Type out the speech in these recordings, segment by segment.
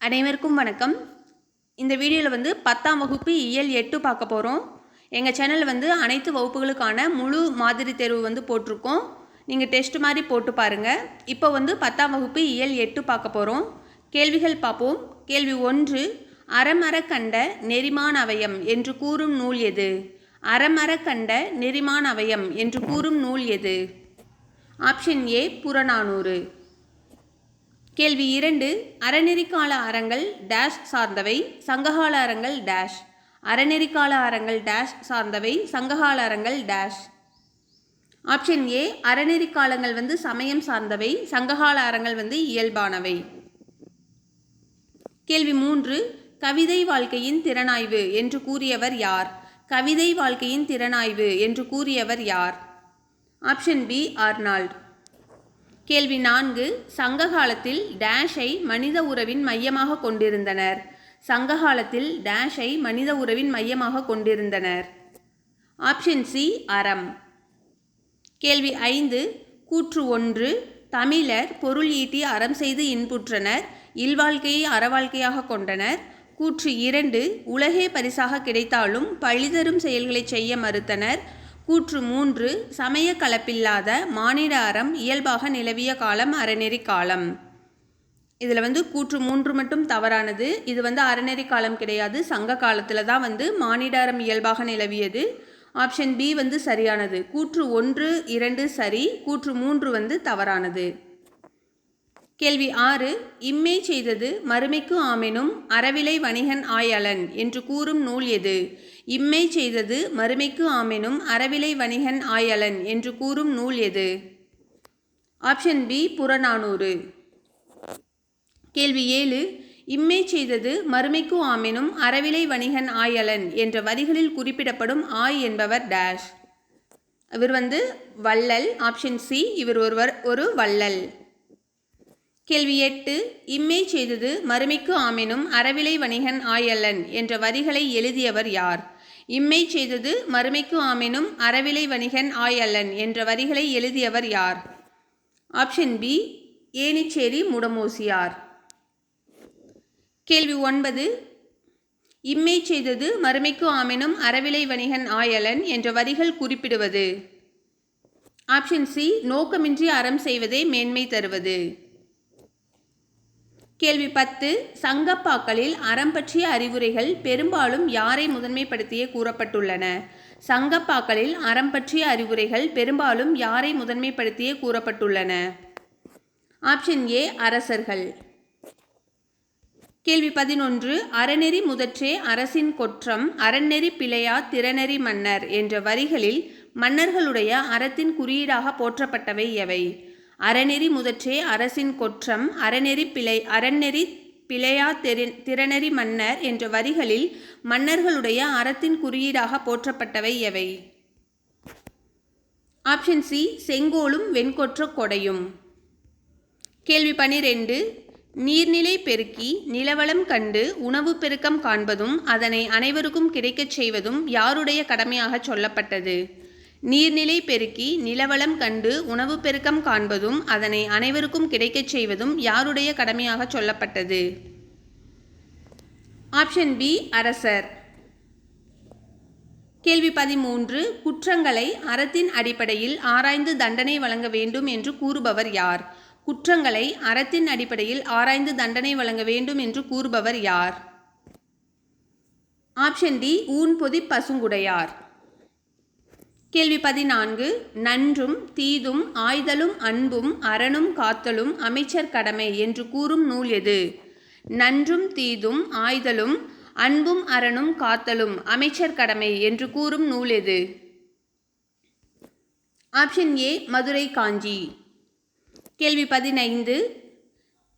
அனைவருக்கும் வணக்கம். இந்த வீடியோவில் 10ஆம் வகுப்பு இயல் 8 பார்க்க போகிறோம். எங்கள் சேனலில் அனைத்து வகுப்புகளுக்கான முழு மாதிரி தேர்வு போட்டிருக்கோம். நீங்கள் டெஸ்ட் மாதிரி போட்டு பாருங்கள். இப்போ 10ஆம் வகுப்பு இயல் 8 பார்க்க போகிறோம். கேள்விகள் பார்ப்போம். கேள்வி 1, அறமரக்கண்ட நெறிமான் அவயம் என்று கூறும் நூல் எது? அறமரக்கண்ட நெறிமான் அவயம் என்று கூறும் நூல் எது? Option A Purananuru. கேள்வி 2, அறநெறிக்கால அறங்கள் டேஷ் சார்ந்தவை, சங்ககால அறங்கள் டேஷ். அறநெறிக்கால அறங்கள் டேஷ் சார்ந்தவை, சங்ககால அறங்கள் டேஷ். ஆப்ஷன் ஏ அறநெறிக்காலங்கள் சமயம் சார்ந்தவை, சங்ககால அறங்கள் இயல்பானவை. கேள்வி 3, கவிதை வாழ்க்கையின் திறனாய்வு என்று கூறியவர் யார்? கவிதை வாழ்க்கையின் திறனாய்வு என்று கூறியவர் யார்? Option B Arnold. கேள்வி 4, சங்க காலத்தில் டேஷை மனித உறவின் மையமாக கொண்டிருந்தனர். சங்க காலத்தில் டேஷை மனித உறவின் மையமாக கொண்டிருந்தனர். ஆப்ஷன் சி அறம். கேள்வி 5, கூற்று 1, தமிழர் பொருள் ஈட்டி அறம் செய்து இன்புற்றனர், இல்வாழ்க்கையை அறவாழ்க்கையாக கொண்டனர். கூற்று 2, உலகே பரிசாக கிடைத்தாலும் பழிதரும் செயல்களை செய்ய மறுத்தனர். கூற்று 3, சமய கலப்பில்லாத மானிட அறம் இயல்பாக நிலவிய காலம் அறநெறி காலம். இதில் கூற்று 3 மட்டும் தவறானது. இது அறநெறி காலம் கிடையாது, சங்க காலத்தில் தான் மானிட அறம் இயல்பாக நிலவியது. ஆப்ஷன் பி சரியானது. கூற்று 1, 2 சரி, கூற்று 3 தவறானது. கேள்வி 6, இம்மை செய்தது மறுமைக்கு ஆமெனும் அறவிலை வணிகன் ஆயலன் என்று கூறும் நூல் எது? இம்மை செய்தது மறுமைக்கு ஆமெனும் அறவிலை வணிகன் ஆயலன் என்று கூறும் நூல் எது? Option B Purananuru. கேள்வி 7, இம்மை செய்தது மறுமைக்கு ஆமெனும் அறவிலை வணிகன் ஆயலன் என்ற வரிகளில் குறிப்பிடப்படும் ஆய் என்பவர் டேஷ். இவர் வள்ளல். ஆப்ஷன் சி இவர் ஒரு வள்ளல். கேள்வி 8, இம்மை செய்தது மறுமைக்கு ஆமெனும் அறவிலை வணிகன் ஆயலன் என்ற வரிகளை எழுதியவர் யார்? இம்மை செய்தது மறுமைக்கு ஆமெனும் அறவிலை வணிகன் ஆயலன் என்ற வரிகளை எழுதியவர் யார்? Option B Enicheri Mudamosiyar. கேள்வி 9, இம்மை செய்தது மறுமைக்கு ஆமெனும் அறவிலை வணிகன் ஆயலன் என்ற வரிகள் குறிப்பிடுவது? ஆப்ஷன் சி நோக்கமின்றி அறம் செய்வதே மேன்மை தருவது. கேள்வி 10, சங்கப்பாக்களில் அறம் பற்றிய அறிவுரைகள் பெரும்பாலும் யாரை முதன்மைப்படுத்தியே கூறப்பட்டுள்ளன? சங்கப்பாக்களில் அறம் பற்றிய அறிவுரைகள் பெரும்பாலும் யாரை முதன்மைப்படுத்தியே கூறப்பட்டுள்ளன? ஆப்ஷன் ஏ அரசர்கள். கேள்வி 11, அறநெறி முதற்றே அரசின் கொற்றம், அறநெறி பிழையா திறனெறி மன்னர் என்ற வரிகளில் மன்னர்களுடைய அறத்தின் குறியீடாக போற்றப்பட்டவை எவை? அறநெறி முதற்றே அரசின் கொற்றம், அறநெறி பிழையா திறனெறி மன்னர் என்ற வரிகளில் மன்னர்களுடைய அறத்தின் குறியீடாக போற்றப்பட்டவை எவை? ஆப்ஷன் சி செங்கோலும் வெண்கொற்ற கொடையும். கேள்வி 12, நீர்நிலை பெருக்கி நிலவளம் கண்டு உணவு பெருக்கம் காண்பதும் அதனை அனைவருக்கும் கிடைக்கச் செய்வதும் யாருடைய கடமையாக சொல்லப்பட்டது? நீர்நிலை பெருக்கி நிலவளம் கண்டு உணவு பெருக்கம் காண்பதும் அதனை அனைவருக்கும் கிடைக்கச் செய்வதும் யாருடைய கடமையாக சொல்லப்பட்டது? ஆப்ஷன் பி அரசர். கேள்வி 13, குற்றங்களை அறத்தின் அடிப்படையில் ஆராய்ந்து தண்டனை வழங்க வேண்டும் என்று கூறுபவர் யார்? குற்றங்களை அறத்தின் அடிப்படையில் ஆராய்ந்து தண்டனை வழங்க வேண்டும் என்று கூறுபவர் யார்? Option D Oonpothi Pasunkudaiyar. கேள்வி 14, நன்றும் தீதும் ஆய்தலும் அன்பும் அறனும் காத்தலும் அமைச்சர் கடமை என்று கூறும் நூல் எது? நன்றும் தீதும் ஆய்தலும் அன்பும் அறனும் காத்தலும் அமைச்சர் கடமை என்று கூறும் நூல் எது? ஆப்ஷன் ஏ மதுரை காஞ்சி. கேள்வி 15,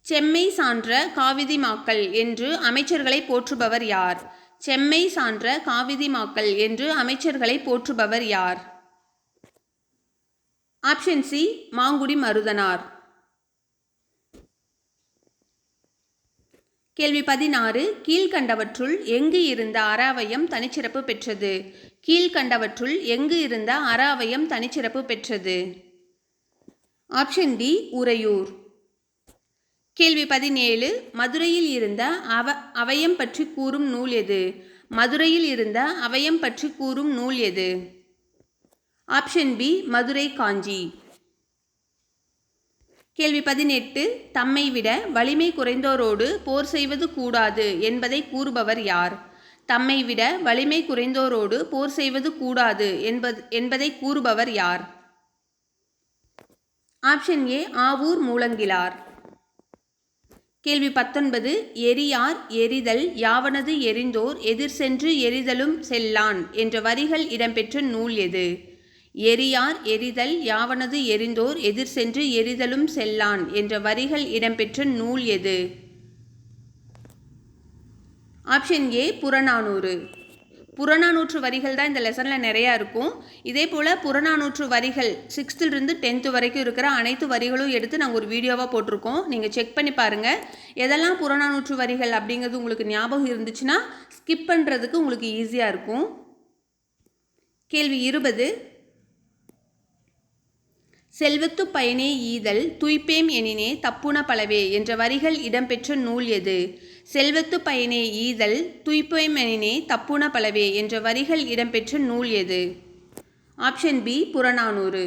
செம்மை சான்ற காவிதி மாக்கள் என்று அமைச்சர்களை போற்றுபவர் யார்? செம்மை சான்ற காவிதி மாக்கள் என்று அமைச்சர்களை போற்றுபவர் யார்? Option C Mangudi Marudhanar. கேள்வி 16, கீழ்கண்டவற்றுள் எங்கு இருந்த அறாவயம் தனிச்சிறப்பு பெற்றது? கீழ்கண்டவற்றுள் எங்கு இருந்த அறாவயம் தனிச்சிறப்பு பெற்றது? Option D Uraiyur. கேள்வி 17. மதுரையில் இருந்த அவயம் பற்றி கூறும் நூல் எது? மதுரையில் இருந்த அவயம் பற்றி கூறும் நூல் எது? ஆப்ஷன் பி மதுரை காஞ்சி. கேள்வி 18. தம்மை விட வலிமை குறைந்தோரோடு போர் செய்வது கூடாது என்பதை கூறுபவர் யார்? தம்மை விட வலிமை குறைந்தோரோடு போர் செய்வது கூடாது என்பதை கூறுபவர் யார்? Option A Avur Mulankizhar. கேள்வி 19. எரியார் எரிதல் யாவனது எரிந்தோர் எதிர் சென்று எரிதலும் செல்லான் என்ற வரிகள் இடம்பெற்ற நூல் எது? எரியார் எரிதல் யாவனது எரிந்தோர் எதிர் சென்று எரிதலும் செல்லான் என்ற வரிகள் இடம்பெற்ற நூல் எது? Option A Purananuru. புறநானூற்று வரிகள் தான் இந்த லெசனில் நிறையா இருக்கும். இதே போல் புறநானூற்று வரிகள் 6th 10th வரைக்கும் இருக்கிற அனைத்து வரிகளும் எடுத்து நாங்கள் ஒரு வீடியோவாக போட்டிருக்கோம். நீங்கள் செக் பண்ணி பாருங்கள். எதெல்லாம் புறநானூற்று வரிகள் அப்படிங்கிறது உங்களுக்கு ஞாபகம் இருந்துச்சுன்னா ஸ்கிப் பண்ணுறதுக்கு உங்களுக்கு ஈஸியாக இருக்கும். கேள்வி 20. செல்வத்து பயனே ஈதல் துய்ப்பேம் எனினே தப்புண பலவே என்ற வரிகள் இடம்பெற்ற நூல் எது? செல்வத்து பயனே ஈதல் துய்ப்பேம் எனினே தப்புண பலவே என்ற வரிகள் இடம்பெற்ற நூல் எது? Option B Purananuru.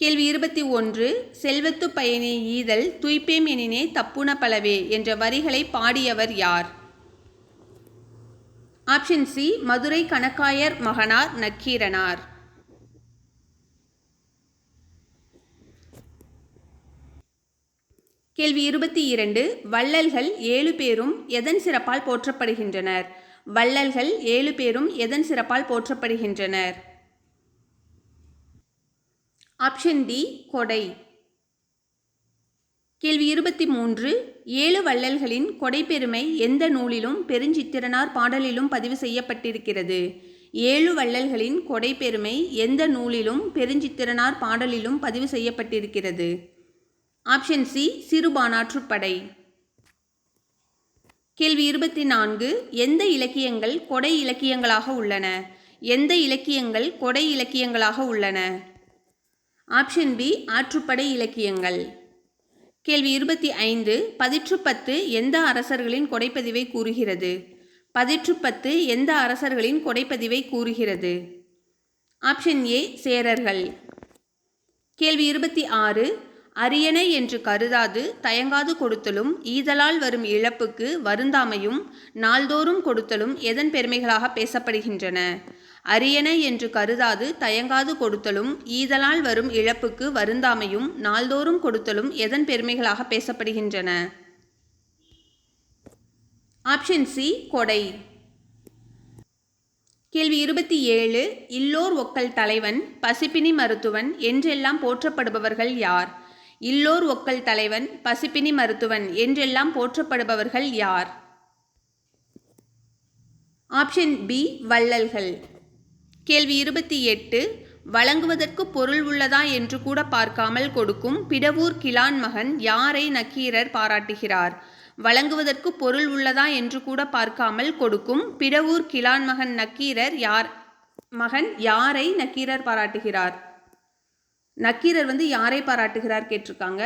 கேள்வி 21. செல்வத்து பயனே ஈதல் துய்ப்பேம் எனினே தப்புண பலவே என்ற வரிகளை பாடியவர் யார்? ஆப்ஷன் சி மதுரை கணக்காயர் மகனார் நக்கீரனார். கேள்வி 22. வள்ளல்கள் 7 பேரும் எதன் சிறப்பால் போற்றப்படுகின்றனர்? வள்ளல்கள் 7 பேரும் எதன் சிறப்பால் போற்றப்படுகின்றனர்? ஆப்ஷன் டி கொடை. கேள்வி 23. 7 வள்ளல்களின் கொடைப்பெருமை எந்த நூலிலும் பெருஞ்சித்திரனார் பாடலிலும் பதிவு செய்யப்பட்டிருக்கிறது? 7 வள்ளல்களின் கொடைப்பெருமை எந்த நூலிலும் பெருஞ்சித்திரனார் பாடலிலும் பதிவு செய்யப்பட்டிருக்கிறது? Option C Sirupanatruppadai. கேள்வி 24. எந்த இலக்கியங்கள் கொடை இலக்கியங்களாக உள்ளன? எந்த இலக்கியங்கள் கொடை இலக்கியங்களாக உள்ளன? ஆப்ஷன் பி ஆற்றுப்படை இலக்கியங்கள். கேள்வி 25. பதிற்று 10 எந்த அரசர்களின் கொடைப்பதிவை கூறுகிறது? பதிற்று 10 எந்த அரசர்களின் கொடைப்பதிவை கூறுகிறது? ஆப்ஷன் ஏ சேரர்கள். கேள்வி 26. அரியணை என்று கருதாது தயங்காது கொடுத்தலும் ஈதலால் வரும் இழப்புக்கு வருந்தாமையும் நாள்தோறும் கொடுத்தலும் எதன் பெருமைகளாக பேசப்படுகின்றன? அரியணை என்று கருதாது தயங்காது கொடுத்தலும் ஈதலால் வரும் இழப்புக்கு வருந்தாமையும் நாள்தோறும் கொடுத்தலும் எதன் பெருமைகளாக பேசப்படுகின்றன? ஆப்ஷன் சி கொடை. கேள்வி 27. இல்லோர் ஒக்கல் தலைவன் பசிப்பினி மருத்துவன் என்றெல்லாம் போற்றப்படுபவர்கள் யார்? இல்லோர் ஒக்கல் தலைவன் பசிப்பினி மருத்துவன் என்றெல்லாம் போற்றப்படுபவர்கள் யார்? ஆப்ஷன் பி வள்ளல்கள். கேள்வி 28. வழங்குவதற்கு பொருள் உள்ளதா என்று கூட பார்க்காமல் கொடுக்கும் பிடவூர் கிழான் மகன் யாரை நக்கீரர் பாராட்டுகிறார்? வழங்குவதற்கு பொருள் உள்ளதா என்று கூட பார்க்காமல் கொடுக்கும் பிடவூர் கிழான் மகன் நக்கீரர் யாரை நக்கீரர் பாராட்டுகிறார்? நக்கீரர் யாரை பாராட்டுகிறார் கேட்டிருக்காங்க.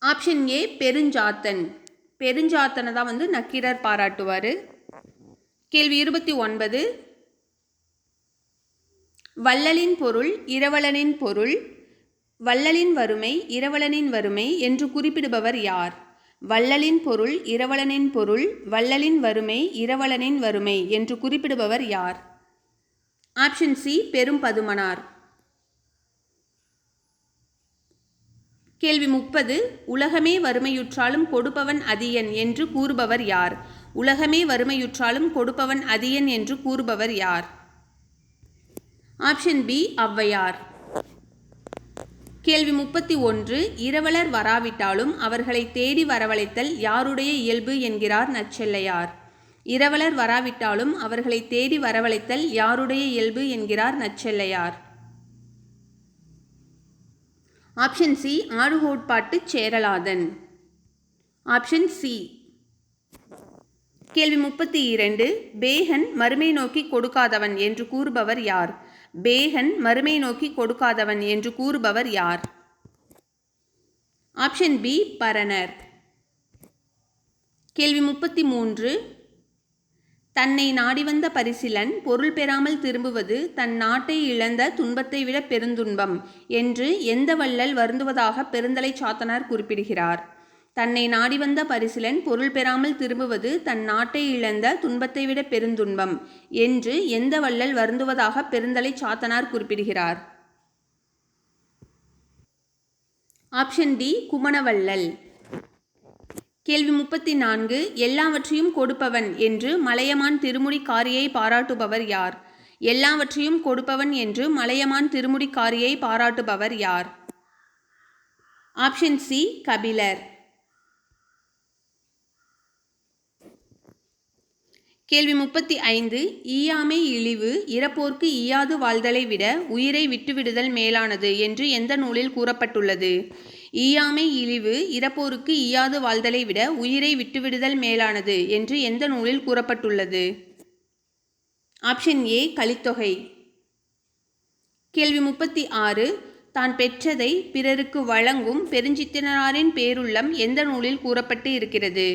Option A Perunchathan. பெருஞ்சாத்தனை தான் நக்கீரர் பாராட்டுவார். கேள்வி 29. வள்ளலின் பொருள் இரவலனின் பொருள் வள்ளலின் வறுமை இரவலனின் வறுமை என்று குறிப்பிடுபவர் யார்? வள்ளலின் பொருள் இரவலனின் பொருள் வள்ளலின் வறுமை இரவலனின் வறுமை என்று குறிப்பிடுபவர் யார்? ஆப்ஷன் சி பெரும் பதுமனார். கேள்வி 30. உலகமே வறுமையுற்றாலும் கொடுப்பவன் அதியன் என்று கூறுபவர் யார்? உலகமே வறுமையுற்றாலும் கொடுப்பவன் அதியன் என்று கூறுபவர் யார்? Option B Avvaiyar. கேள்வி 31. இரவலர் வராவிட்டாலும் அவர்களை தேடி வரவழைத்தல் யாருடைய இயல்பு என்கிறார் நச்செல்லையார்? இரவலர் வராவிட்டாலும் அவர்களை தேடி வரவழைத்தல் யாருடைய இயல்பு என்கிறார் Nachellaiyar? Option C Aadukotpattu Cheralathan. Option C. கேள்வி 32. பேகன் மறுமை நோக்கி கொடுக்காதவன் என்று கூறுபவர் யார்? பேகன் மறுமை நோக்கி கொடுக்காதவன் என்று கூறுபவர் யார்? Option B Paranar. கேள்வி 33. தன்னை நாடி வந்த பரிசிலன் பொருள் பெறாமல் திரும்புவது தன் நாட்டை இழந்த துன்பத்தை விட பெருந்துன்பம் என்று எந்த வள்ளல் வருந்துவதாக பெருந்தலை சாத்தனார் குறிப்பிடுகிறார்? தன்னை நாடி வந்த பரிசிலன் பொருள் பெறாமல் திரும்புவது தன் நாட்டை இழந்த துன்பத்தை விட பெருந்துன்பம் என்று எந்த வள்ளல் வருந்துவதாக பெருந்தலை சாத்தனார் குறிப்பிடுகிறார்? Option D Kumanavallal. கேள்வி 34. எல்லாவற்றையும் கொடுப்பவன் என்று மலையமான் திருமுடிக்காரியை பாராட்டுபவர் யார்? எல்லாவற்றையும் கொடுப்பவன் என்று மலையமான் திருமுடிக்காரியை பாராட்டுபவர் யார்? Option C Kapilar. கேள்வி 35. ஈயாமை இழிவு இறப்போர்க்கு ஈயாது வாழ்தலை விட உயிரை விட்டுவிடுதல் மேலானது என்று எந்த நூலில் கூறப்பட்டுள்ளது? ஈயாமை இழிவு இறப்போருக்கு ஈயாது வாழ்தலை விட உயிரை விட்டுவிடுதல் மேலானது என்று எந்த நூலில் கூறப்பட்டுள்ளது? Option A Kalithogai. கேள்வி 36. தான் பெற்றதை பிறருக்கு வழங்கும் பெருஞ்சித்திரனாரின் பேருள்ளம் எந்த நூலில் கூறப்பட்டு இருக்கிறது?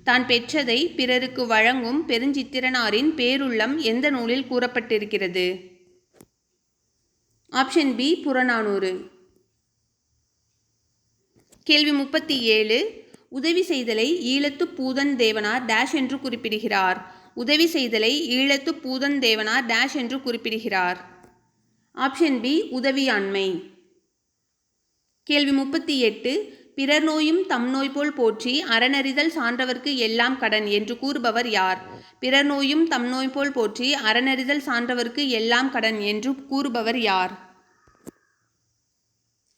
தான் பெற்றதை பிறருக்கு வழங்கும் பெருஞ்சித்திரனாரின் பேருள்ளம் எந்த நூலில் கூறப்பட்டிருக்கிறது? Option B Purananuru. கேள்வி 37. உதவி செய்தலை ஈழத்து பூதன் தேவனார் டேஷ் என்று குறிப்பிடுகிறார்? உதவி செய்தலை ஈழத்து பூதன் தேவனார் டேஷ் என்று குறிப்பிடுகிறார்? ஆப்ஷன் பி உதவியாண்மை. கேள்வி 38. பிறர் நோயும் தம் நோய் போல் போற்றி அறனறிதல் சான்றவர்க்கு எல்லாம் கடன் என்று கூறுபவர் யார்? பிறர் நோயும் தம் நோய் போல் போற்றி அறனறிதல் சான்றவர்க்கு எல்லாம் கடன் என்று கூறுபவர் யார்?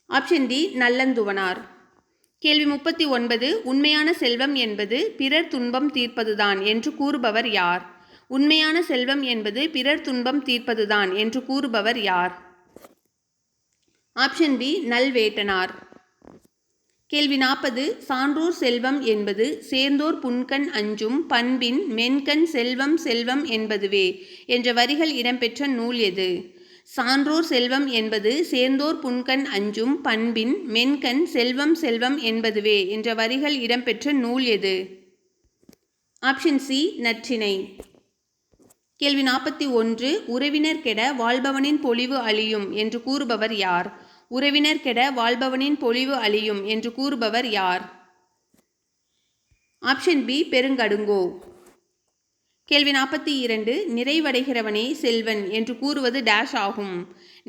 Option D Nallanthuvanar. கேள்வி 39. உண்மையான செல்வம் என்பது பிறர் துன்பம் தீர்ப்பதுதான் என்று கூறுபவர் யார்? உண்மையான செல்வம் என்பது பிறர் துன்பம் தீர்ப்பதுதான் என்று கூறுபவர் யார்? Option B Nalvettanar. கேள்வி 40. சான்றோர் செல்வம் என்பது சேர்ந்தோர் புன்கண் அஞ்சும் பண்பின் மென்கண் செல்வம் செல்வம் என்பதுவே என்ற வரிகள் இடம்பெற்ற நூல் எது? சான்றோர் செல்வம் என்பது சேர்ந்தோர் புன்கண் அஞ்சும் பண்பின் மென்கண் செல்வம் செல்வம் என்பதுவே என்ற வரிகள் இடம்பெற்ற நூல் எது? Option C Natrinai. கேள்வி 41. உறவினர் கெட வாழ்பவனின் பொலிவு அழியும் என்று கூறுபவர் யார்? உறவினர் கெட வாழ்பவனின் பொலிவு அழியும் என்று கூறுபவர் யார்? Option B Perungadungo. கேள்வி 42. நிறைவடைகிறவனே செல்வன் என்று கூறுவது டேஷ் ஆகும்?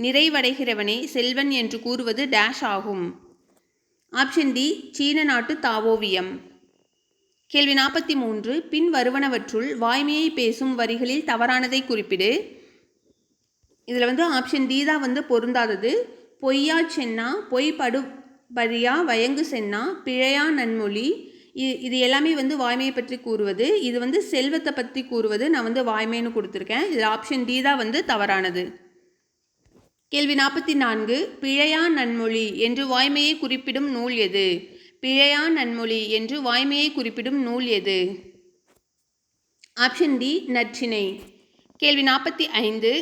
நிறைவடைகிறவனே செல்வன் என்று கூறுவது டேஷ் ஆகும்? ஆப்ஷன் டி சீன நாட்டு தாவோவியம். கேள்வி 43. பின் வருவனவற்றுள் வாய்மையை பேசும் வரிகளில் தவறானதை குறிப்பிடு. இதில் ஆப்ஷன் டி தான் பொருந்தாதது. பொய்யா சென்னா பொய்படு பரியா வயங்கு சென்னா பிழையா நன்மொழி இது எல்லாமே வாய்மையை பற்றி கூறுவது. இது செல்வத்தை பற்றி கூறுவது. நான் வாய்மைன்னு கொடுத்துருக்கேன். இதில் ஆப்ஷன் டி தான் தவறானது. கேள்வி 44. பிழையா நன்மொழி என்று வாய்மையை குறிப்பிடும் நூல் எது? பிழையா நன்மொழி என்று வாய்மையை குறிப்பிடும் நூல் எது? Option D Natrinai. கேள்வி 45.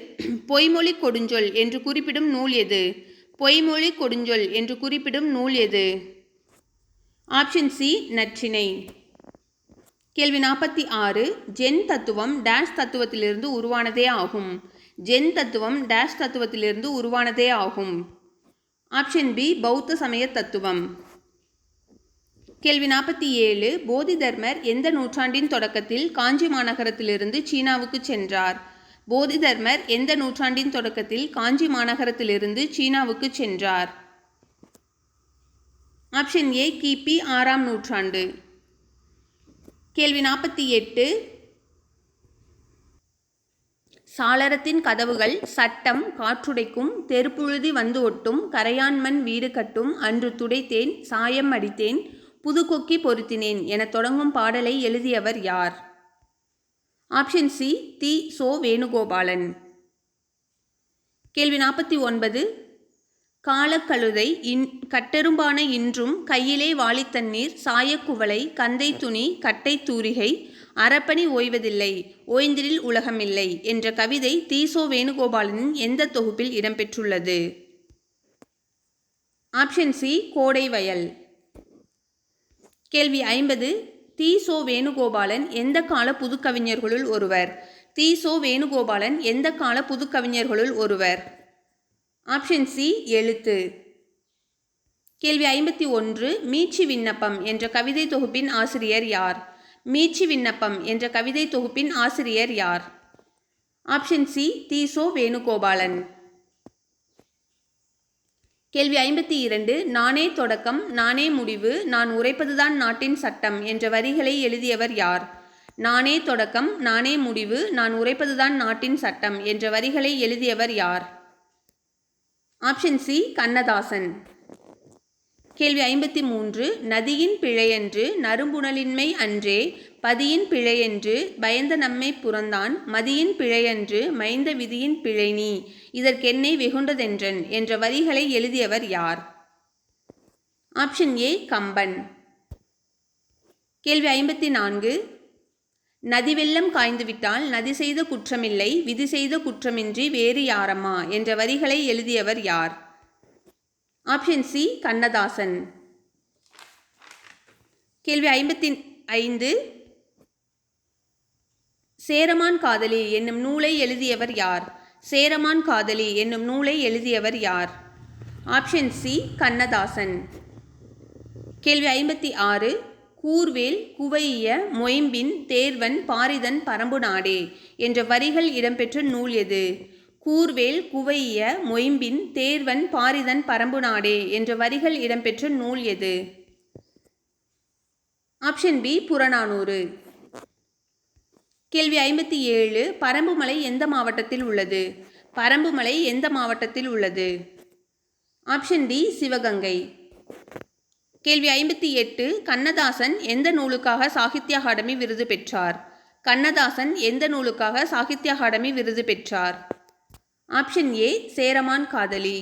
பொய்மொழி கொடுஞ்சொல் என்று குறிப்பிடும் நூல் எது? பொய்மொழி கொடுஞ்சொல் என்று குறிப்பிடும் நூல் எது? Option C Natrinai. கேள்வி 46. ஜென் தத்துவம் டேஷ் தத்துவத்திலிருந்து உருவானதே ஆகும்? ஜென் தத்துவம் டேஷ் தத்துவத்திலிருந்து உருவானதே ஆகும்? ஆப்ஷன் பி பௌத்த சமய தத்துவம். கேள்வி 47. போதி தர்மர் எந்த நூற்றாண்டின் தொடக்கத்தில் காஞ்சி மாநகரத்திலிருந்து சீனாவுக்கு சென்றார்? போதி தர்மர் எந்த நூற்றாண்டின் தொடக்கத்தில் காஞ்சி மாநகரத்திலிருந்து சீனாவுக்கு சென்றார்? ஆப்ஷன் ஏ கிபி 6ஆம் நூற்றாண்டு. கேள்வி 48. சாளரத்தின் கதவுகள் சட்டம் காற்றுடைக்கும் தெருப்புழுதி வந்து ஒட்டும் கரையான்மண் வீடு கட்டும் அன்று துடைத்தேன் சாயம் அடித்தேன் புது கொக்கி பொருத்தினேன் என தொடங்கும் பாடலை எழுதியவர் யார்? Option see the so Venugopalan. கேள்வி 49. காலக்கழுதை கட்டெரும்பான இன்றும் கையிலே வாளித்தண்ணீர் சாயக்குவளை கந்தை துணி கட்டை தூரிகை அறப்பணி ஓய்வதில்லை ஓய்ந்திரில் உலகமில்லை என்ற கவிதை தி சோ வேணுகோபாலனின் எந்த தொகுப்பில் இடம்பெற்றுள்ளது? ஆப்ஷன் சி கோடை வயல். கேள்வி 50. தி.சோ. வேணுகோபாலன் எந்த கால புதுக்கவிஞர்களுள் ஒருவர்? தி.சோ. வேணுகோபாலன் எந்த கால புதுக்கவிஞர்களுள் ஒருவர்? ஆப்ஷன் சி எழுத்து. கேள்வி 51. மீட்சி விண்ணப்பம் என்ற கவிதை தொகுப்பின் ஆசிரியர் யார்? மீட்சி விண்ணப்பம் என்ற கவிதை தொகுப்பின் ஆசிரியர் யார்? ஆப்ஷன் சி தி.சோ. வேணுகோபாலன். கேள்வி 52. நானே தொடக்கம் நானே முடிவு நான் உரைப்பதுதான் நாட்டின் சட்டம் என்ற வரிகளை எழுதியவர் யார்? நானே தொடக்கம் நானே முடிவு நான் உரைப்பதுதான் நாட்டின் சட்டம் என்ற வரிகளை எழுதியவர் யார்? Option C Kannadasan. கேள்வி 53. நதியின் பிழையன்று நறும்புணலின்மை அன்றே பதியின் பிழையன்று பயந்த நம்மை புறந்தான் மதியின் பிழையன்று மைந்த விதியின் பிழைநீ இதற்கென்னை வெகுண்டதென்றன் என்ற வரிகளை எழுதியவர் யார்? ஆப்ஷன் ஏ கம்பன். கேள்வி 54. நதி வெள்ளம் காய்ந்துவிட்டால் நதி செய்த குற்றமில்லை விதி செய்த குற்றமின்றி வேறு யாரம்மா என்ற வரிகளை எழுதியவர் யார்? Option C Kannadasan. கேள்வி 55. சேரமான் காதலி என்னும் நூலை எழுதியவர் யார்? சேரமான் காதலி என்னும் நூலை எழுதியவர் யார்? Option C Kannadasan. கேள்வி 56. கூர்வேல் குவைய மொயம்பின் தேர்வன் பாரிதன் பரம்பு நாடே என்ற வரிகள் இடம்பெற்ற நூல் எது? கூர்வேல் குவைய மொயம்பின் தேர்வன் பாரிதன் பரம்பு நாடே என்ற வரிகள் இடம்பெற்ற நூல் எது? Option B Purananuru. கேள்வி 57. பரம்புமலை எந்த மாவட்டத்தில் உள்ளது? பரம்புமலை எந்த மாவட்டத்தில் உள்ளது? Option D Sivaganga. கேள்வி 58. கண்ணதாசன் எந்த நூலுக்காக சாகித்ய அகாடமி விருது பெற்றார்? கண்ணதாசன் எந்த நூலுக்காக சாகித்ய அகாடமி விருது பெற்றார்? ஆப்ஷன் ஏ சேரமான் காதலி.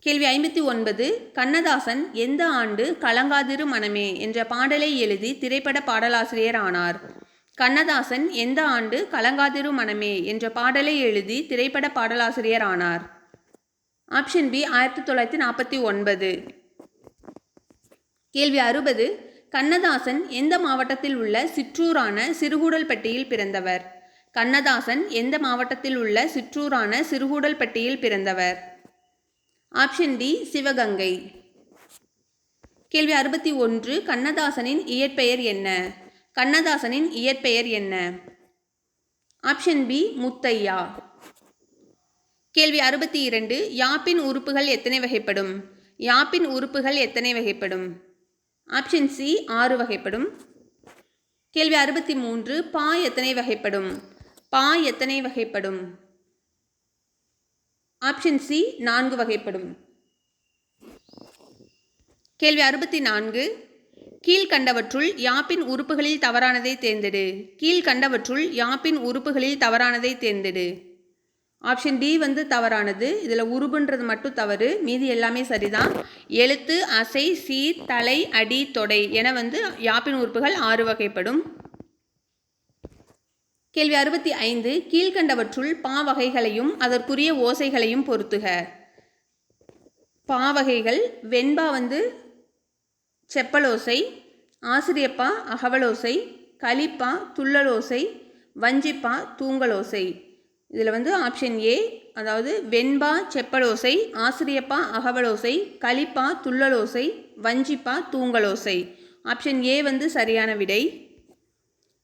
கேள்வி 59. கண்ணதாசன் எந்த ஆண்டு கலங்காதிரு மனமே என்ற பாடலை எழுதி திரைப்பட பாடலாசிரியர் ஆனார்? கண்ணதாசன் எந்த ஆண்டு கலங்காதிரு மனமே என்ற பாடலை எழுதி திரைப்பட பாடலாசிரியர் ஆனார்? Option B 1949. கேள்வி 60. கண்ணதாசன் எந்த மாவட்டத்தில் உள்ள சிற்றூரான சிறுகூடல்பட்டியில் பிறந்தவர்? கண்ணதாசன் எந்த மாவட்டத்தில் உள்ள சிற்றூரான சிறுகூடல்பட்டியில் பிறந்தவர்? Option D Sivaganga. கேள்வி 61. கண்ணதாசனின் இயற்பெயர் என்ன? கண்ணதாசனின் இயற்பெயர் என்ன? Option B Muthiah. கேள்வி 62. யாப்பின் உறுப்புகள் எத்தனை வகைப்படும்? யாப்பின் உறுப்புகள் எத்தனை வகைப்படும்? ஆப்ஷன் சி 6 வகைப்படும். கேள்வி 63. பா எத்தனை வகைப்படும்? பா எத்தனை வகைப்படும்? ஆப்ஷன் சி 4 வகைப்படும். கேள்வி 64. கீழ்கண்டவற்றுள் யாப்பின் உறுப்புகளில் தவறானதை தேர்ந்தெடு. கீழ்கண்டவற்றுள் யாப்பின் உறுப்புகளில் தவறானதை தேர்ந்தெடு. ஆப்ஷன் டி தவறானது. இதில் உருபுன்றது மட்டும் தவறு, மீதி எல்லாமே சரிதான். எழுத்து, அசை, சீர், தலை, அடி, தொடை என யாப்பின் உறுப்புகள் 6 வகைப்படும். கேள்வி 65. கீழ்கண்டவற்றுள் பா வகைகளையும் அதற்குரிய ஓசைகளையும் பொருத்துக. பா வகைகள் வெண்பா செப்பலோசை, ஆசிரியப்பா அகவலோசை, கலிப்பா துள்ளலோசை, வஞ்சிப்பா தூங்கலோசை. இதில் ஆப்ஷன் ஏ, அதாவது வெண்பா செப்பலோசை, ஆசிரியப்பா அகவலோசை, கலிப்பா துள்ளலோசை, வஞ்சிப்பா தூங்கலோசை. ஆப்ஷன் ஏ சரியான விடை.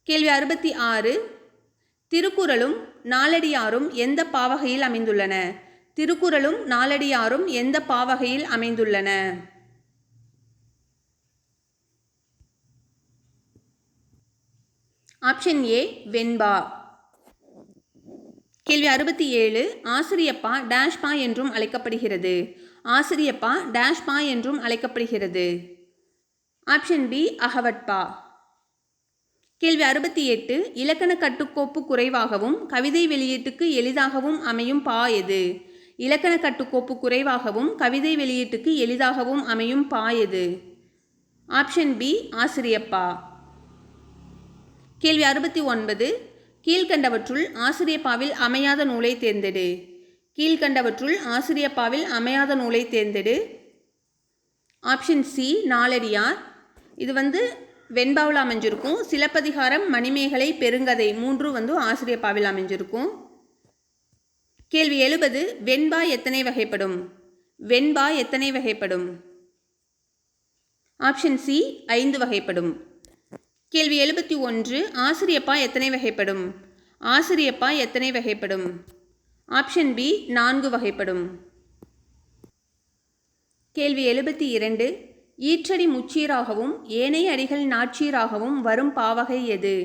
கேள்வி 66. திருக்குறளும் நாலடியாரும் எந்த பாவகையில் அமைந்துள்ளன? திருக்குறளும் நாலடியாரும் எந்த பாவகையில் அமைந்துள்ளன? ஆப்ஷன் ஏ வெண்பா. கேள்வி 67. ஆசிரியப்பா டேஷ்பா என்றும் அழைக்கப்படுகிறது. ஆசிரியப்பா டேஷ்பா என்றும் அழைக்கப்படுகிறது. ஆப்ஷன் பி அகவட்பா. கேள்வி 68. இலக்கண கட்டுக்கோப்பு குறைவாகவும் கவிதை வெளியீட்டுக்கு எளிதாகவும் அமையும் பா எது? இலக்கண கட்டுக்கோப்பு குறைவாகவும் கவிதை வெளியீட்டுக்கு எளிதாகவும் அமையும் பா எது? ஆப்ஷன் பி ஆசிரியப்பா. கேள்வி 69. கீழ்கண்டவற்றுள் ஆசிரியப்பாவில் அமையாத நூலை தேர்ந்தெடு. கீழ்கண்டவற்றுள் ஆசிரியப்பாவில் அமையாத நூலை தேர்ந்தெடு. ஆப்ஷன் சி நாலடியார், இது வந்து வெண்பாவில் அமைஞ்சிருக்கும். சிலப்பதிகாரம், மணிமேகலை, பெருங்கதை 3 ஆசிரியப்பாவில் அமைஞ்சிருக்கும். கேள்வி 70. வெண்பா எத்தனை வகைப்படும்? வெண்பா எத்தனை வகைப்படும்? ஆப்ஷன் சி 5 வகைப்படும். கேள்வி 71. ஆசிரியப்பா எத்தனை வகைப்படும்? ஆசிரியப்பா எத்தனை வகைப்படும்? ஆப்ஷன் பி 4 வகைப்படும். கேள்வி 72. ஈற்றடி முச்சீராகவும் ஏனைய அடிகள் நாட்சீராகவும் வரும் பாவகை எது?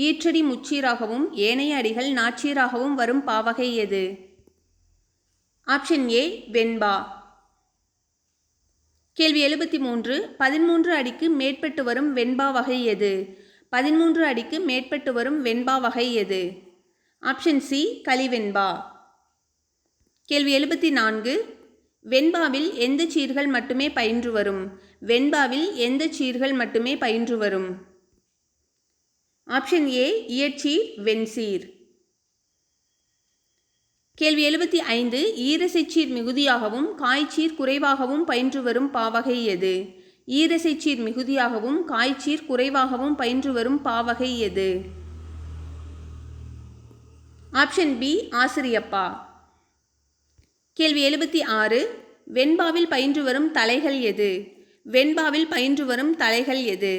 ஈற்றடி முச்சீராகவும் ஏனைய அடிகள் நாட்சீராகவும் வரும் பாவகை எது? ஆப்ஷன் ஏ வெண்பா. கேள்வி 73. 13 அடிக்கு மேற்பட்டு வரும் வெண்பா வகை எது? 13 அடிக்கு மேற்பட்டு வரும் வெண்பா வகை எது? Option C கலிவெண்பா. கேள்வி 74. வெண்பாவில் எந்த சீர்கள் மட்டுமே பயின்று வரும்? வெண்பாவில் எந்த சீர்கள் மட்டுமே பயின்று வரும்? ஆப்ஷன் ஏ இயற்சீர், வெண்சீர். கேள்வி 75. ஈரசைச்சீர் மிகுதியாகவும் காய்ச்சீர் குறைவாகவும் பயின்று வரும் பாவகை எது? ஈரசைச்சீர் மிகுதியாகவும் காய்ச்சீர் குறைவாகவும் பயின்று வரும் பாவகை எது? ஆப்ஷன் பி ஆசிரியப்பா. கேள்வி 76. வெண்பாவில் பயின்று வரும் தலைகள் எது? வெண்பாவில் பயின்று வரும் தலைகள் எது?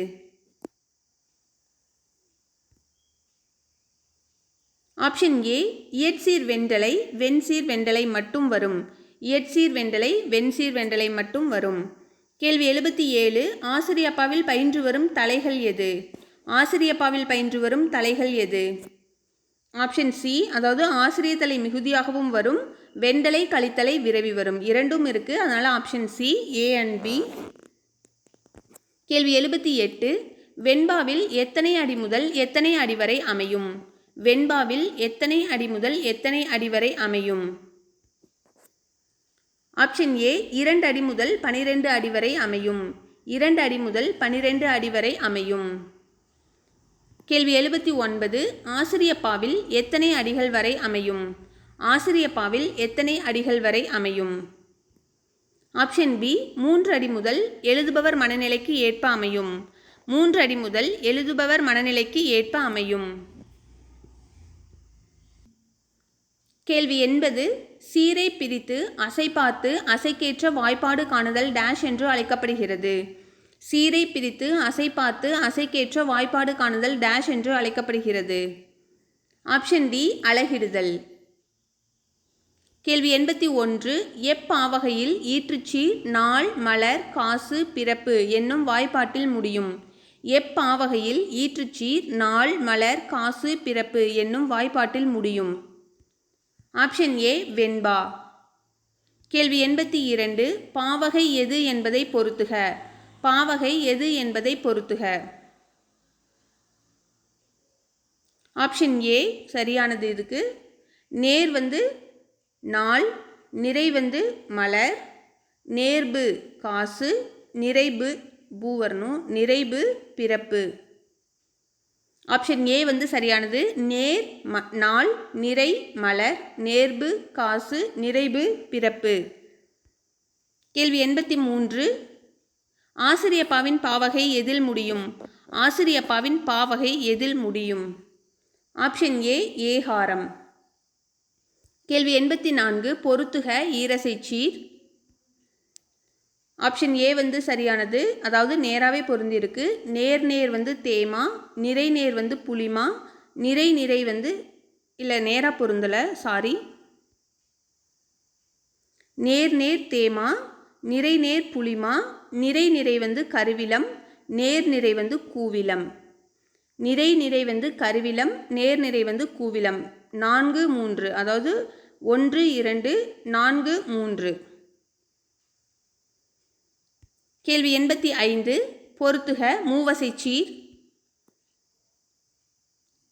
ஆப்ஷன் ஏ இயற்சீர் வெண்டலை, வெண்சீர் வெண்டலை மட்டும் வரும். இயற்சீர் வெண்டலை, வெண்சீர் வெண்டலை மட்டும் வரும். கேள்வி 77. ஆசிரியப்பாவில் பயின்று வரும் தலைகள் எது? ஆசிரியப்பாவில் பயின்று வரும் தலைகள் எது? ஆப்ஷன் சி, அதாவது ஆசிரியர் தலை மிகுதியாகவும் வரும், வெண்டலை கழித்தலை விரவி வரும். இரண்டும் இருக்கு, அதனால option C A and B. கேள்வி 78. வெண்பாவில் எத்தனை அடி முதல் எத்தனை அடி வரை அமையும்? வெண்பாவில் எத்தனை அடி முதல் எத்தனை அடி வரை அமையும்? ஆப்ஷன் ஏ 2 அடி முதல் 12 அடி வரை அமையும். 2 அடி முதல் 12 அடி வரை அமையும். கேள்வி 79. ஆசிரியப்பாவில் எத்தனை அடிகள் வரை அமையும்? ஆசிரியப்பாவில் எத்தனை அடிகள் வரை அமையும்? ஆப்ஷன் பி 3 அடி முதல் எழுதுபவர் மனநிலைக்கு ஏற்ப அமையும். 3 அடி முதல் எழுதுபவர் மனநிலைக்கு ஏற்ப அமையும். கேள்வி 80. சீரை பிரித்து அசை பார்த்து அசைக்கேற்ற வாய்ப்பாடு காணுதல் டேஷ் என்று அழைக்கப்படுகிறது. சீரை பிரித்து அசை பார்த்து அசைக்கேற்ற வாய்ப்பாடு காணுதல் டேஷ் என்று அழைக்கப்படுகிறது. ஆப்ஷன் டி அலகிடுதல். கேள்வி 81. எப்பாவகையில் ஈற்றுச்சீர் நாள் மலர் காசு பிறப்பு என்னும் வாய்ப்பாட்டில் முடியும்? எப்பாவகையில் ஈற்றுச்சீர் நாள் மலர் காசு பிறப்பு என்னும் வாய்ப்பாட்டில் முடியும்? ஆப்ஷன் ஏ வெண்பா. கேள்வி 82. பாவகை எது என்பதை பொருத்துக. பாவகை எது என்பதை பொருத்துக. ஆப்ஷன் ஏ சரியானது. இதுக்கு நேர் நாள், நிறை மலர், நேர்பு காசு, நிறைபு பூவர்ணம், நிறைபு பிறப்பு. ஆப்ஷன் ஏ சரியானது. நேர் நாள், நிறை மலர், நேர்பு காசு, நிறைபு பிறப்பு. கேள்வி 83. ஆசிரியப்பாவின் பாவகை எதில் முடியும்? ஆசிரியப்பாவின் பாவகை எதில் முடியும்? ஆப்ஷன் ஏ ஏகாரம். கேள்வி 84. பொருத்துக ஈரசைச்சீர். ஆப்ஷன் ஏ சரியானது, அதாவது நேராகவே பொருந்திருக்கு. நேர் நேர் தேமா, நிறை நேர் புளிமா, நிறை நிறை இல்லை நேராக பொருந்தலை, சாரி. நேர் நேர் தேமா, நிறை நேர் புளிமா, நிறை நிறை கருவிலம், நேர் நிறை கூவிலம். நிறை நிறை கருவிலம், நேர் நிறை கூவிலம். 4 3, அதாவது 1 2 4 3. கேள்வி 85. பொருத்துக மூவசைச்சீர்.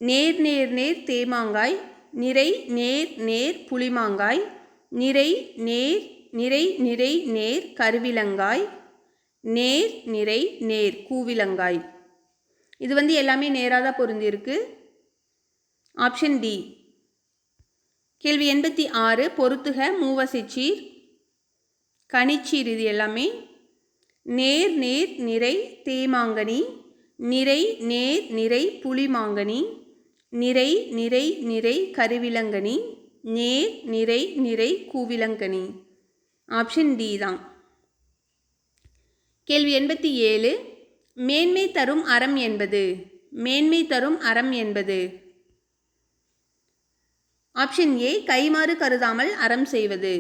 நேர் நேர் நேர் தேமாங்காய், நிறை நேர் நேர் புளிமாங்காய், நிறை நேர் நிறை நிறை நேர் கருவிலங்காய், நேர் நிறை நேர் கூவிலங்காய். இது எல்லாமே நேராக தான் பொருந்திருக்கு. Option D. கேள்வி 86. பொருத்துக மூவசைச்சீர். கனிச்சீர் இது எல்லாமே. நேர் நேர் நிறை தேமாங்கனி, நிறை நேர் நிறை புளிமாங்கனி, நிறை நிறை நிறை கருவிலங்கனி, நேர் நிறை நிறை கூவிலங்கனி. ஆப்ஷன் டி தான். கேள்வி 87. மேன்மை தரும் அறம் என்பது. மேன்மை தரும் அறம் என்பது. ஆப்ஷன் ஏ கைமாறு கருதாமல் அறம் செய்வது.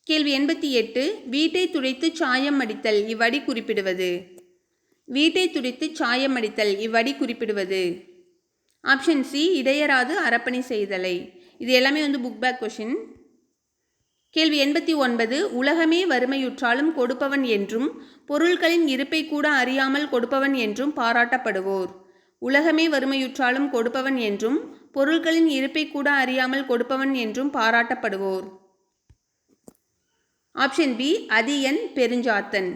கேள்வி 88. வீட்டை துடைத்து சாயம் அடித்தல் இவ்வடி குறிப்பிடுவது. வீட்டை துடைத்து சாயம் அடித்தல் இவ்வடி குறிப்பிடுவது. ஆப்ஷன் சி இடையராது அறப்பணி செய்தலை. இது எல்லாமே புக் பேக் கொஷின். கேள்வி 89. உலகமே வறுமையுற்றாலும் கொடுப்பவன் என்றும் பொருட்களின் இருப்பை கூட அறியாமல் கொடுப்பவன் என்றும் பாராட்டப்படுவோர். உலகமே வறுமையுற்றாலும் கொடுப்பவன் என்றும் பொருட்களின் இருப்பை கூட அறியாமல் கொடுப்பவன் என்றும் பாராட்டப்படுவோர். Option B Athiyan Perunchathan.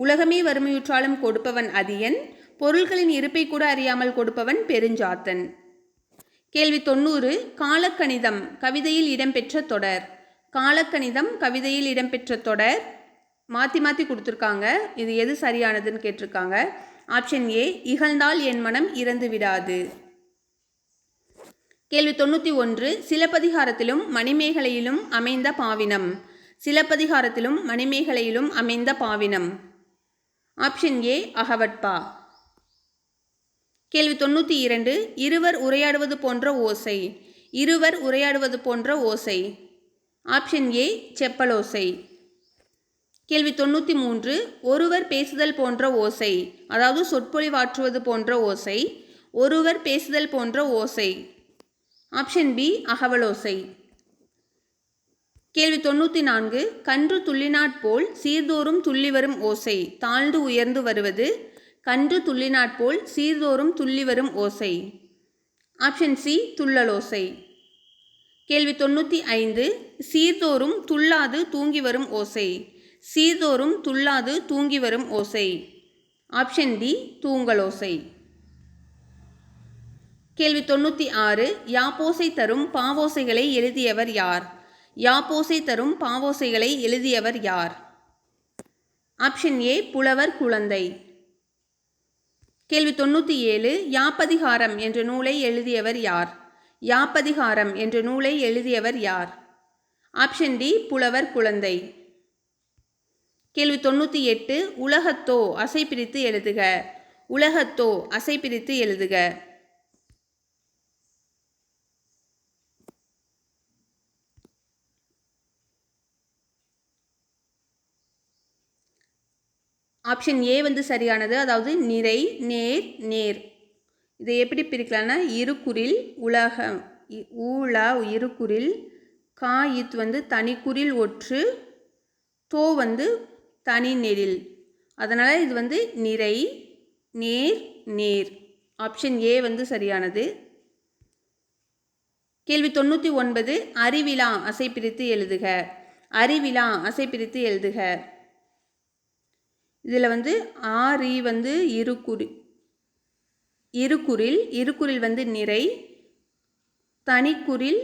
உலகமே வறுமையுற்றாலும் கொடுப்பவன் அதியன், பொருட்களின் இருப்பை கூட அறியாமல் கொடுப்பவன் பெருஞ்சாத்தன். கேள்வி 90. காலக்கணிதம் கவிதையில் இடம்பெற்ற தொடர். காலக்கணிதம் கவிதையில் இடம்பெற்ற தொடர் மாற்றி மாற்றி கொடுத்துருக்காங்க. இது எது சரியானதுன்னு கேட்டிருக்காங்க. ஆப்ஷன் ஏ இகழ்ந்தால் என் மனம் இறந்து விடாது. கேள்வி 91. சிலப்பதிகாரத்திலும் மணிமேகலையிலும் அமைந்த பாவினம். சிலப்பதிகாரத்திலும் மணிமேகலையிலும் அமைந்த பாவினம். Option A அகவட்பா. கேள்வி 92. இருவர் உரையாடுவது போன்ற ஓசை. இருவர் உரையாடுவது போன்ற ஓசை. ஆப்ஷன் ஏ செப்பலோசை. கேள்வி 93. ஒருவர் பேசுதல் போன்ற ஓசை, அதாவது சொற்பொழிவாற்றுவது போன்ற ஓசை. ஒருவர் பேசுதல் போன்ற ஓசை. ஆப்ஷன் பி அகவலோசை. கேள்வி 94. கன்று துள்ளினாற்போல் சீர்தோறும் துள்ளி வரும் ஓசை தாழ்ந்து உயர்ந்து வருவது. கன்று துள்ளினாற்போல் சீர்தோறும் துள்ளி வரும் ஓசை. ஆப்ஷன் சி துள்ளலோசை. கேள்வி 95. சீர்தோறும் துள்ளாது தூங்கி வரும் ஓசை. சீர்தோறும் துள்ளாது தூங்கி வரும் ஓசை. ஆப்ஷன் டி தூங்கலோசை. கேள்வி 96. யாப்போசை தரும் பாவோசைகளை எழுதியவர் யார். யாப்போசை தரும் பாவோசைகளை எழுதியவர் யார். ஆப்ஷன் ஏ புலவர் குழந்தை. கேள்வி 97. யாப்பதிகாரம் என்ற நூலை எழுதியவர் யார். யாப்பதிகாரம் என்ற நூலை எழுதியவர் யார். ஆப்ஷன் டி புலவர் குழந்தை. கேள்வி 98. உலகத்தோ அசை பிரித்து எழுதுக. உலகத்தோ அசை பிரித்து எழுதுக. ஆப்ஷன் ஏ சரியானது. அதாவது நிறை நேர் நேர். இதை எப்படி பிரிக்கலாம்னா இருக்குறில் உலகம் ஊழ இருக்குறில் கா இத் தனிக்குறில் ஒற்று தோ தனி நெடில். அதனால் இது நிறை நேர் நேர். ஆப்ஷன் ஏ சரியானது. கேள்வி 99. அறிவிலா அசை பிரித்து எழுதுக. அறிவிலா அசை பிரித்து எழுதுக. இதில் ஆரி இருக்குறில் இருக்குறில் நிறை தனிக்குறில்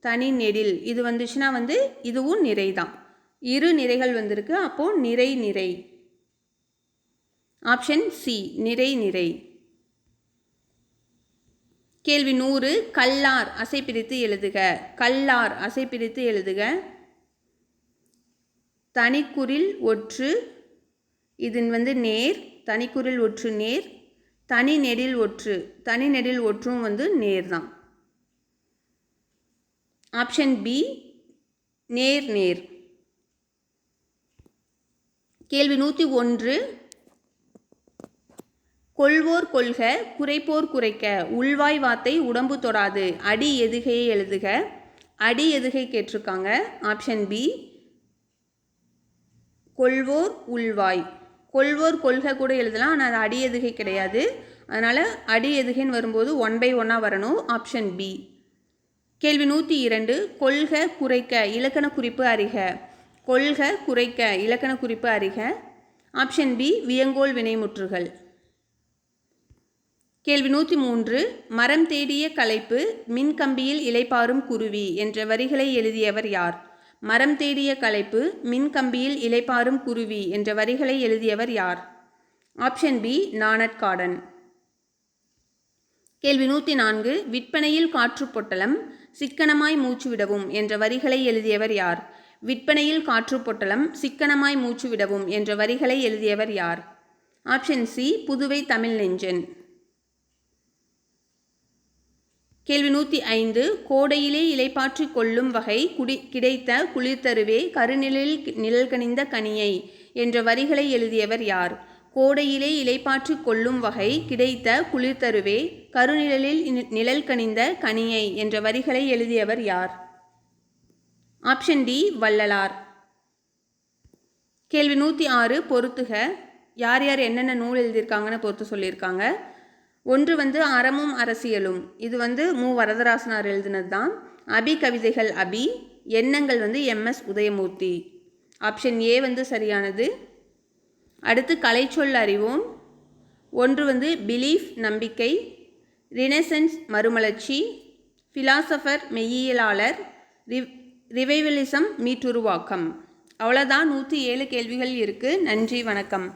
தனி நெடில். இது வந்துச்சுன்னா இதுவும் நிறை தான். இரு நிறைகள் வந்திருக்கு. அப்போது நிறை நிறை. ஆப்ஷன் சி நிறை நிறை. கேள்வி 100. கல்லார் அசை பிரித்து எழுதுக. கல்லார் அசை பிரித்து எழுதுக. தனிக்குறில் ஒற்று இது நேர். தனிக்குறில் ஒற்று நேர். தனி நெடில் ஒற்று தனி நெடில் ஒற்றும் நேர் தான். ஆப்ஷன் பி நேர் நேர். கேள்வி 101. கொள்வோர் கொள்க குறைப்போர் குறைக்க உள்வாய் வாத்தை உடம்பு தொடாது அடி எதுகையை எழுதுக. அடி எதுகை கேட்டிருக்காங்க. Option B கொள்வோர் உள்வாய். கொள்வோர் கொள்கை கூட எழுதலாம், ஆனால் அது அடி எதுகை கிடையாது. அதனால் அடி எதுகைன்னு வரும்போது 1/1 வரணும். Option B. கேள்வி 102. கொள்க குறைக்க இலக்கண குறிப்பு அறிக. கொள்க குறைக்க இலக்கண குறிப்பு அறிக. ஆப்ஷன் பி வியங்கோல் வினைமுற்றுகள். கேள்வி 103. மரம் தேடிய களைப்பு மின்கம்பியில் இலைப்பாரும் குருவி என்ற வரிகளை எழுதியவர் யார். மரம் தேடிய களைப்பு, மின்கம்பியில் இளைப்பாறும் குருவி என்ற வரிகளை எழுதியவர் யார்? ஆப்ஷன் பி நாணட் கார்டன். கேள்வி 104. விற்பனையில் காற்று பொட்டலம், சிக்கனமாய் மூச்சு விடவும் என்ற வரிகளை எழுதியவர் யார்? விற்பனையில் காற்று பொட்டலம், சிக்கனமாய் மூச்சு விடவும் என்ற வரிகளை எழுதியவர் யார்? Option C Puduvai Tamil Nenjan. கேள்வி 105. கோடையிலே இலைப்பாற்றி கொள்ளும் வகை கிடைத்த குளிர்தருவே கருநிழலில் நிழல் கனிந்த கனியை என்ற வரிகளை எழுதியவர் யார்? கோடையிலே இலைப்பாற்றி கொள்ளும் வகை கிடைத்த குளிர்தருவே கருநிழலில் நிழல் கனிந்த கனியை என்ற வரிகளை எழுதியவர் யார்? Option D Vallalar. கேள்வி 106. பொறுத்துக. யார் யார் என்னென்ன நூல் எழுதியிருக்காங்கன்னு பொறுத்து சொல்லியிருக்காங்க. ஒன்று அறமும் அரசியலும், இது மு வரதராசனார் எழுதினது தான். அபி கவிதைகள் அபி, எண்ணங்கள் MS உதயமூர்த்தி. ஆப்ஷன் ஏ சரியானது. அடுத்து கலைச்சொல் அறிவோம். ஒன்று பிலீஃப் நம்பிக்கை, ரினெசன்ஸ் மறுமலர்ச்சி, ஃபிலாசபர் மெய்யியலாளர், ரிவைவலிசம் மீட்டுருவாக்கம். அவ்வளோதான். 107 கேள்விகள் இருக்குது. நன்றி, வணக்கம்.